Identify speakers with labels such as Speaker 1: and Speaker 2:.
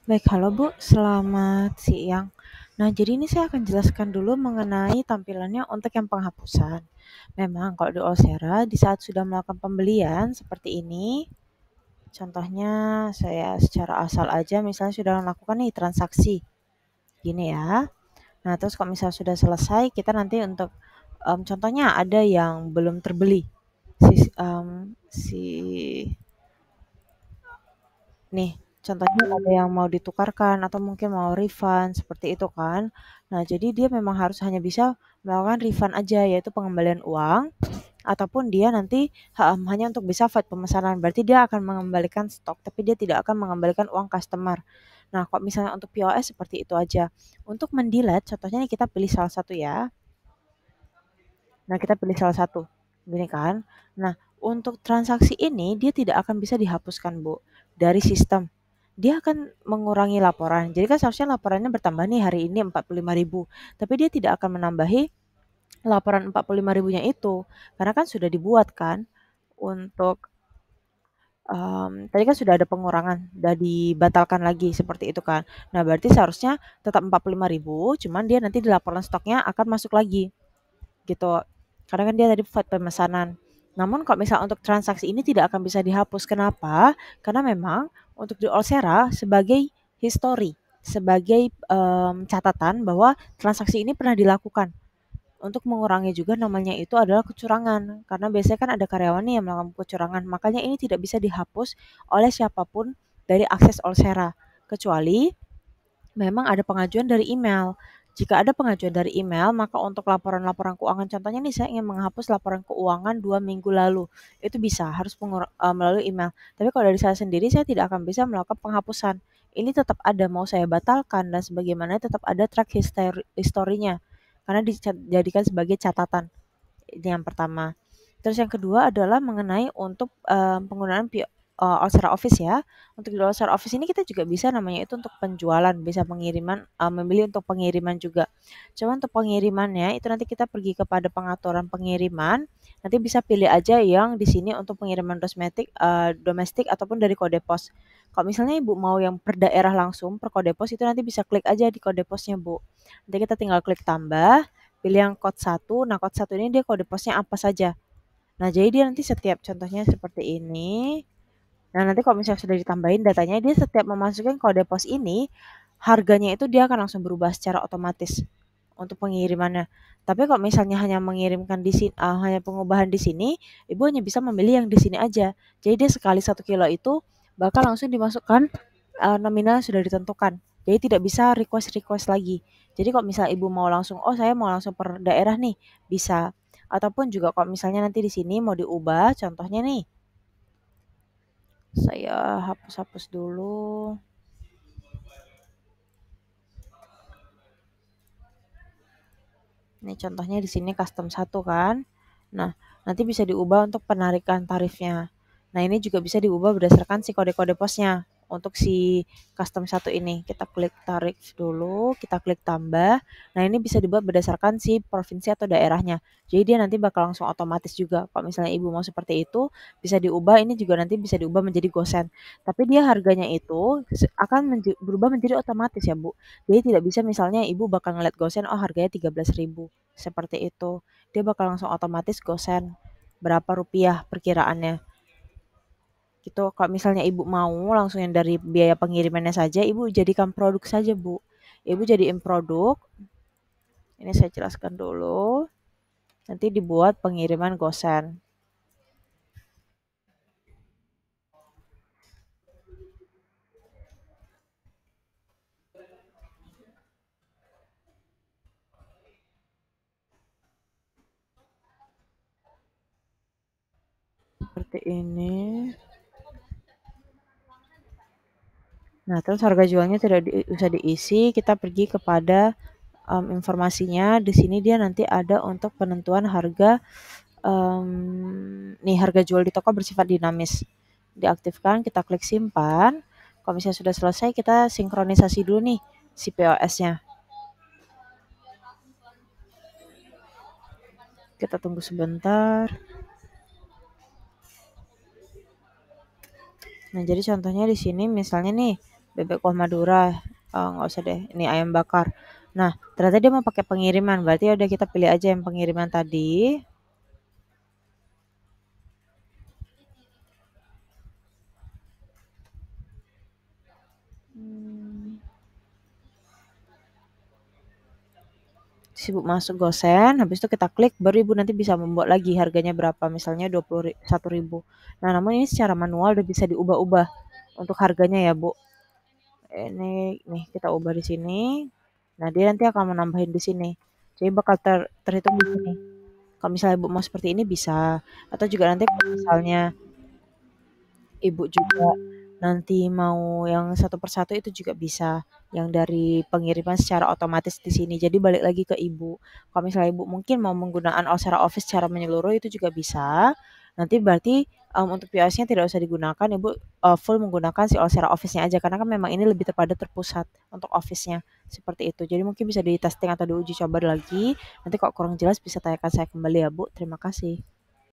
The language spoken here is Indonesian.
Speaker 1: Baik, halo Bu, selamat siang. Nah, jadi ini saya akan jelaskan dulu mengenai tampilannya untuk yang penghapusan. Memang kalau di Olsera, di saat sudah melakukan pembelian seperti ini, contohnya saya secara asal aja misalnya sudah melakukan nih transaksi, gini ya. Nah, terus kalau misalnya sudah selesai, kita nanti untuk contohnya ada yang belum terbeli, si, si nih, contohnya ada yang mau ditukarkan atau mungkin mau refund seperti itu kan. Nah, jadi dia memang harus hanya bisa melakukan refund aja, yaitu pengembalian uang ataupun dia nanti hanya untuk bisa fight pemesanan. Berarti dia akan mengembalikan stok, tapi dia tidak akan mengembalikan uang customer. Nah, kok misalnya untuk POS seperti itu aja. Untuk mendelete, contohnya nih kita pilih salah satu ya. Nah, kita pilih salah satu. Gini kan. Nah, untuk transaksi ini dia tidak akan bisa dihapuskan, Bu, dari sistem. Dia akan mengurangi laporan. Jadi kan seharusnya laporannya bertambah nih hari ini 45.000, tapi dia tidak akan menambahi laporan 45.000-nya itu. Karena kan sudah dibuat kan untuk tadi kan sudah ada pengurangan, sudah dibatalkan lagi seperti itu kan. Nah, berarti seharusnya tetap 45.000, cuman dia nanti di laporan stoknya akan masuk lagi gitu. Karena kan dia tadi buat pemesanan. Namun kalau misalnya untuk transaksi ini tidak akan bisa dihapus. Kenapa? Karena memang untuk di Olsera sebagai history, sebagai catatan bahwa transaksi ini pernah dilakukan. Untuk mengurangi juga namanya itu adalah kecurangan. Karena biasanya kan ada karyawan nih yang melakukan kecurangan. Makanya ini tidak bisa dihapus oleh siapapun dari akses Olsera. Kecuali memang ada pengajuan dari email. Jika ada pengajuan dari email, maka untuk laporan-laporan keuangan, contohnya nih saya ingin menghapus laporan keuangan 2 minggu lalu, itu bisa, harus melalui email. Tapi kalau dari saya sendiri, saya tidak akan bisa melakukan penghapusan. Ini tetap ada, mau saya batalkan dan sebagaimana tetap ada track historinya, karena dijadikan sebagai catatan. Ini yang pertama. Terus yang kedua adalah mengenai untuk penggunaan Outsera Office ya. Untuk di Outsera Office ini kita juga bisa namanya itu untuk penjualan, bisa pengiriman, memilih untuk pengiriman juga. Cuma untuk pengirimannya itu nanti kita pergi kepada pengaturan pengiriman, nanti bisa pilih aja yang di sini untuk pengiriman domestik ataupun dari kode pos. Kalau misalnya Ibu mau yang per daerah langsung, per kode pos itu nanti bisa klik aja di kode posnya Bu. Nanti kita tinggal klik tambah, pilih yang code 1. Nah, code 1 ini dia kode posnya apa saja. Nah, jadi dia nanti setiap contohnya seperti ini. Nah, nanti kalau misalnya sudah ditambahin datanya, dia setiap memasukkan kode pos ini, harganya itu dia akan langsung berubah secara otomatis untuk pengirimannya. Tapi kalau misalnya hanya mengirimkan di sini, hanya pengubahan di sini, Ibu hanya bisa memilih yang di sini aja. Jadi dia sekali 1 kilo itu bakal langsung dimasukkan nominal yang sudah ditentukan. Jadi tidak bisa request-request lagi. Jadi kalau misalnya Ibu mau langsung, oh saya mau langsung per daerah nih, bisa. Ataupun juga kalau misalnya nanti di sini mau diubah, contohnya nih, saya hapus-hapus dulu. Ini contohnya di sini custom 1 kan. Nah, nanti bisa diubah untuk penarikan tarifnya. Nah, ini juga bisa diubah berdasarkan si kode-kode posnya. Untuk si custom 1 ini, kita klik tarif dulu, kita klik tambah. Nah, ini bisa dibuat berdasarkan si provinsi atau daerahnya. Jadi dia nanti bakal langsung otomatis juga. Kalau misalnya Ibu mau seperti itu, bisa diubah. Ini juga nanti bisa diubah menjadi gosen. Tapi dia harganya itu akan berubah menjadi otomatis ya, Bu. Jadi tidak bisa misalnya Ibu bakal ngeliat gosen, oh harganya 13.000 seperti itu. Dia bakal langsung otomatis gosen berapa rupiah perkiraannya. Gitu. Kalau misalnya Ibu mau langsung yang dari biaya pengirimannya saja, Ibu jadikan produk saja, Bu. Ibu jadiin produk. Ini saya jelaskan dulu. Nanti dibuat pengiriman gosen. Seperti ini. Nah, terus harga jualnya tidak usah diisi, kita pergi kepada informasinya. Di sini dia nanti ada untuk penentuan harga. Nih harga jual di toko bersifat dinamis. Diaktifkan, kita klik simpan. Kalau misalnya sudah selesai, kita sinkronisasi dulu nih si POS-nya. Kita tunggu sebentar. Nah, jadi contohnya di sini misalnya nih bebek kuah Madura, nggak usah deh, ini ayam bakar. Nah, ternyata dia mau pakai pengiriman, berarti ya udah kita pilih aja yang pengiriman tadi. Mmm, Terus masuk gosen, habis itu kita klik, baru Ibu nanti bisa membuat lagi harganya berapa, misalnya 21.000. Nah, namun ini secara manual udah bisa diubah-ubah untuk harganya ya, Bu. Ini nih kita ubah di sini. Nah, dia nanti akan menambahin di sini. Jadi bakal terhitung di sini. Kalau misalnya Ibu mau seperti ini bisa, atau juga nanti kalau misalnya Ibu juga nanti mau yang satu persatu itu juga bisa, yang dari pengiriman secara otomatis di sini. Jadi balik lagi ke Ibu. Kalau misalnya Ibu mungkin mau menggunakan Alsera Office secara menyeluruh itu juga bisa. Nanti berarti untuk POS-nya tidak usah digunakan, Ibu full menggunakan si Alsera Office-nya aja karena kan memang ini lebih terpusat untuk Office-nya seperti itu. Jadi mungkin bisa di testing atau diuji coba lagi. Nanti kalau kurang jelas bisa tanyakan saya kembali ya Bu. Terima kasih.